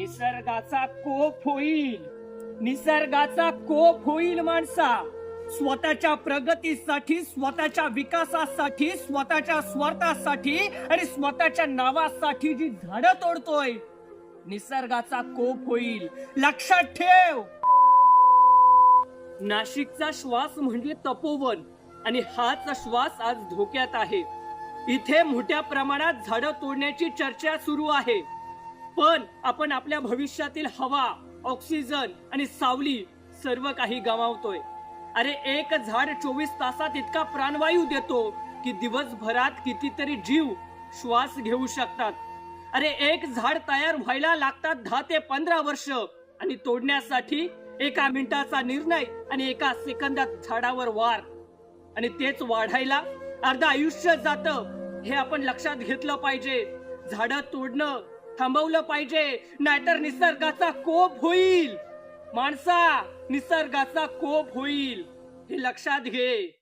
निसर्गाचा कोप होईल. निसर्गाचा कोप होईल माणसा. स्वतःच्या प्रगतीसाठी, स्वतःच्या विकासासाठी, स्वतःच्या स्वार्थासाठी आणि स्वतःच्या नावासाठी जी झाडं तोडतोय, निसर्गाचा कोप होईल. लक्षात ठेव. नाशिकचा श्वास म्हणजे तपोवन आणि हाच श्वास आज धोक्यात आहे. इथे मोठ्या प्रमाणात झाडं तोडण्याची चर्चा सुरू आहे, पण आपण आपल्या भविष्यातील हवा, ऑक्सिजन आणि सावली सर्व काही गमावतोय. अरे एक झाड 24 तासात इतका प्राणवायू देतो की दिवसभरात कितीतरी जीव श्वास घेऊ शकतात. अरे एक झाड तयार व्हायला लागतात 10 ते 15 वर्ष आणि तोडण्यासाठी 1 मिनिटाचा निर्णय आणि 1 सेकंदात झाडावर वार. आणि तेच वाढायला अर्ध आयुष्य जातं. हे आपण लक्षात घेतलं पाहिजे. झाडं तोडणं थांबवलं पाहिजे, नाहीतर निसर्गाचा कोप होईल. माणसा, निसर्गाचा कोप होईल. हे लक्षात घे.